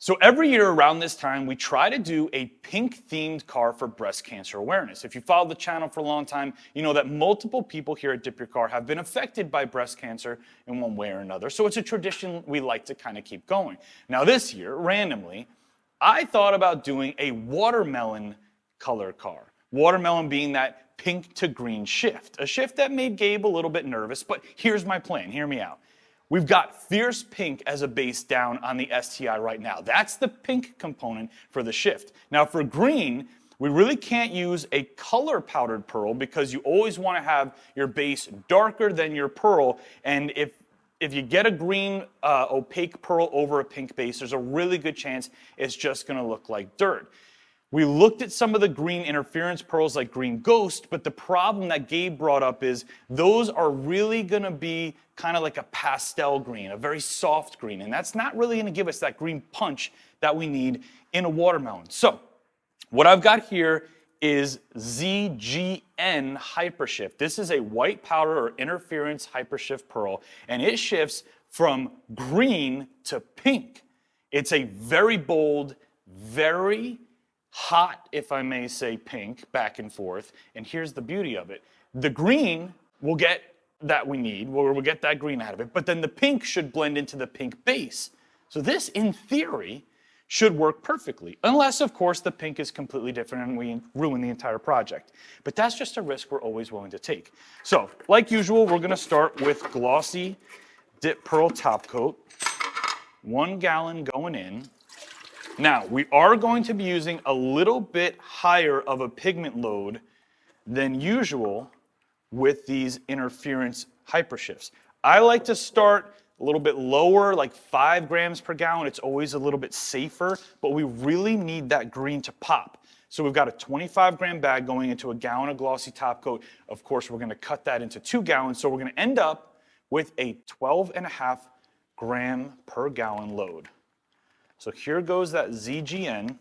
So every year around this time, we try to do a pink-themed car for breast cancer awareness. If you followed the channel for a long time, you know that multiple people here at DipYourCar have been affected by breast cancer in one way or another. So it's a tradition we like to kind of keep going. Now this year, randomly, I thought about doing a watermelon color car. Watermelon being that pink to green shift. A shift that made Gabe a little bit nervous, but here's my plan, hear me out. We've got fierce pink as a base down on the STI right now. That's the pink component for the shift. Now for green, we really can't use a color powdered pearl because you always want to have your base darker than your pearl. And if you get a green opaque pearl over a pink base, there's a really good chance it's just going to look like dirt. We looked at some of the green interference pearls like Green Ghost, but the problem that Gabe brought up is those are really going to be kind of like a pastel green, a very soft green, and that's not really going to give us that green punch that we need in a watermelon. So what I've got here is ZGN Hypershift. This is a white powder or interference hypershift pearl, and it shifts from green to pink. It's a very bold, very hot, if I may say, pink, back and forth. And here's the beauty of it. The green will get that we need, we'll get that green out of it, but then the pink should blend into the pink base. So this, in theory, should work perfectly, unless, of course, the pink is completely different and we ruin the entire project. But that's just a risk we're always willing to take. So, like usual, we're gonna start with glossy Dip Pearl Top Coat, 1 gallon going in. Now, we are going to be using a little bit higher of a pigment load than usual with these interference hypershifts. I like to start a little bit lower, like 5 grams per gallon. It's always a little bit safer, but we really need that green to pop. So we've got a 25 gram bag going into a gallon of glossy top coat. Of course, we're gonna cut that into 2 gallons, so we're gonna end up with a 12.5 gram per gallon load. So here goes that ZGN.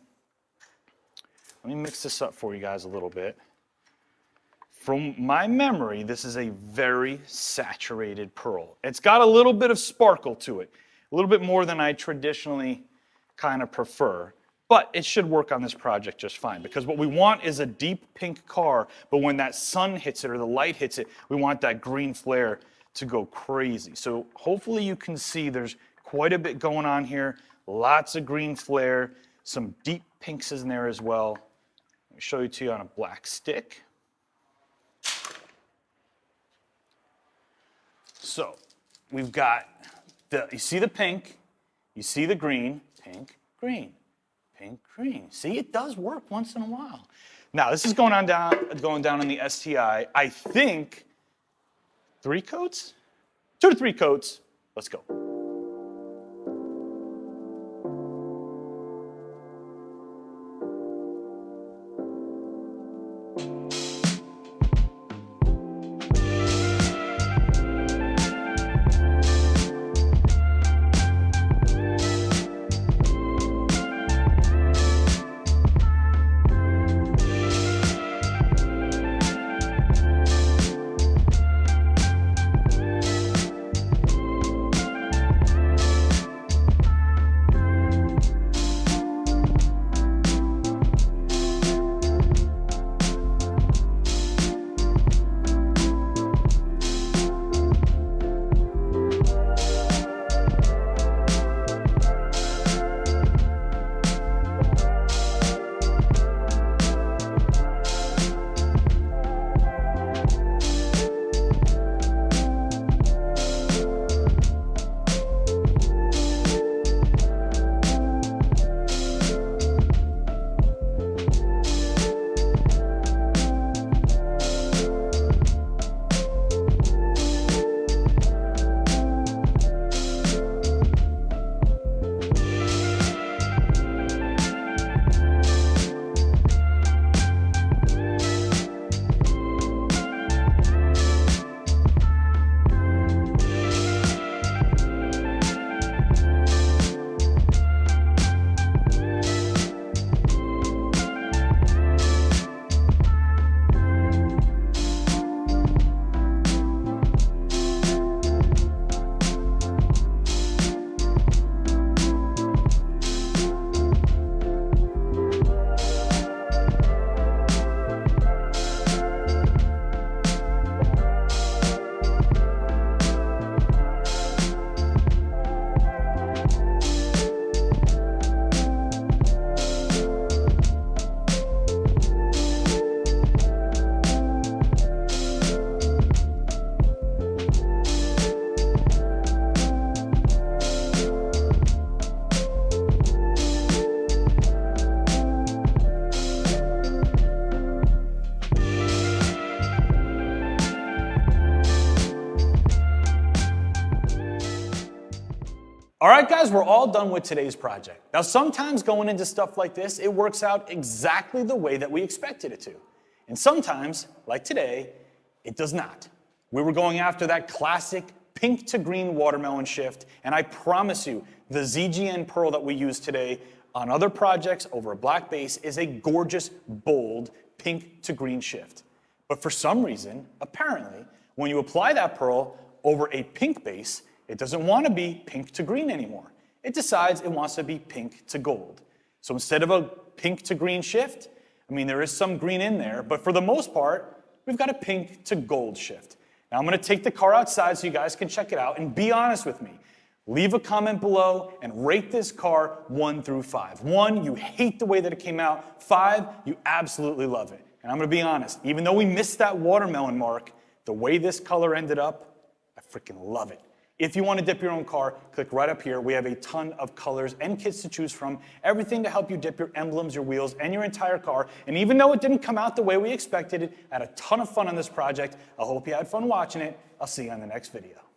Let me mix this up for you guys a little bit. From my memory, this is a very saturated pearl. It's got a little bit of sparkle to it, a little bit more than I traditionally kind of prefer, but it should work on this project just fine because what we want is a deep pink car, but when that sun hits it or the light hits it, we want that green flare to go crazy. So hopefully you can see there's quite a bit going on here. Lots of green flare, some deep pinks in there as well. Let me show you to you on a black stick. So we've got you see the pink, you see the green, pink, green, pink, green. See, it does work once in a while. Now this is going down in the STI. I think 3 coats, 2 to 3 coats. Let's go. All right, guys, we're all done with today's project. Now, sometimes going into stuff like this, it works out exactly the way that we expected it to. And sometimes, like today, it does not. We were going after that classic pink to green watermelon shift, and I promise you, the ZGN pearl that we use today on other projects over a black base is a gorgeous, bold pink to green shift. But for some reason, apparently, when you apply that pearl over a pink base, it doesn't want to be pink to green anymore. It decides it wants to be pink to gold. So instead of a pink to green shift, I mean, there is some green in there, but for the most part, we've got a pink to gold shift. Now I'm going to take the car outside so you guys can check it out and be honest with me. Leave a comment below and rate this car 1 through 5. 1, you hate the way that it came out. 5, you absolutely love it. And I'm going to be honest, even though we missed that watermelon mark, the way this color ended up, I freaking love it. If you want to dip your own car, click right up here. We have a ton of colors and kits to choose from, everything to help you dip your emblems, your wheels, and your entire car. And even though it didn't come out the way we expected it, I had a ton of fun on this project. I hope you had fun watching it. I'll see you on the next video.